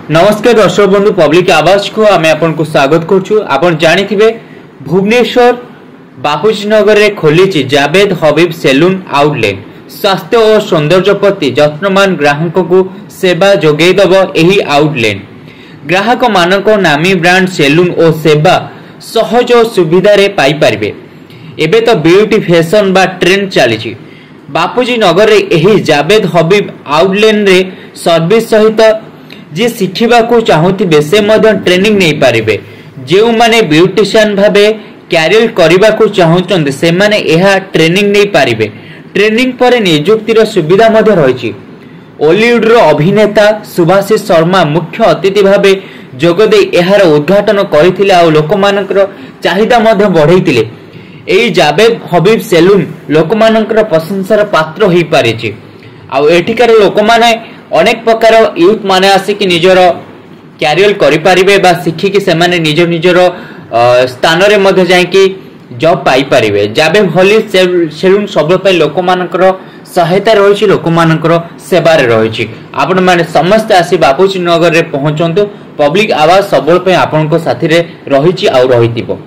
नमस्कार दर्शक बंधु पब्लिक आवाज को आम आपको स्वागत करुँ। आप जानी भुवनेश्वर बापूजी नगर में खोली जावेद हबीब सैलून आउटलेट स्वास्थ्य और सौंदर्य प्रति जत्नवान ग्राहक को सेवा जोगेदब यही आउटलेट ग्राहक मानक नामी ब्रांड सैलून और सेवा सहज और सुविधा पाई पारिबे। एबे तो ब्यूटी फैशन बा ट्रेंड चली बापूजी नगर रे एही जावेद हबीब आउटलेट रे सर्विस सहित जी शिखिबा को चाहूथिबे से मध्य ट्रेनिंग नहीं पारिबे। जेउ माने ब्यूटिशियन भाबे कैरियर करबा को चाहउचंदे से माने एहा ट्रेनिंग नहीं पारिबे। ट्रेनिंग पर नियुक्तिर सुविधा मध्य रहिछि। बॉलीवुड रो अभिनेता सुभाषिष शर्मा मुख्य अतिथि भाबे जोगदे एहार उद्घाटन करिथिले आ लोकमानकर चाहिदा मध्य बढ़ैतिले। एई जावेद हबीब सैलून लोकमानकर प्रशंसार पात्र होई पारिछि। आ एठिकार लोकमाने अनेक प्रकार यूथ माने आसिक निजर कैरियर करि पारिबे बा शिखिकी से माने निजर स्थान रे मध्य जायकि जॉब पाई पारिबे। जावेद हबीब सैलून सब पय लोकमानकर सहायता रहिछि, लोकमानकर सेवा रे रहिछि। आपण माने समस्त आसी बापूजी नगर रे पहुंचंतु। पब्लिक आवाज सबल पय आपनको साथी रे रहिछि आ रहितिबो।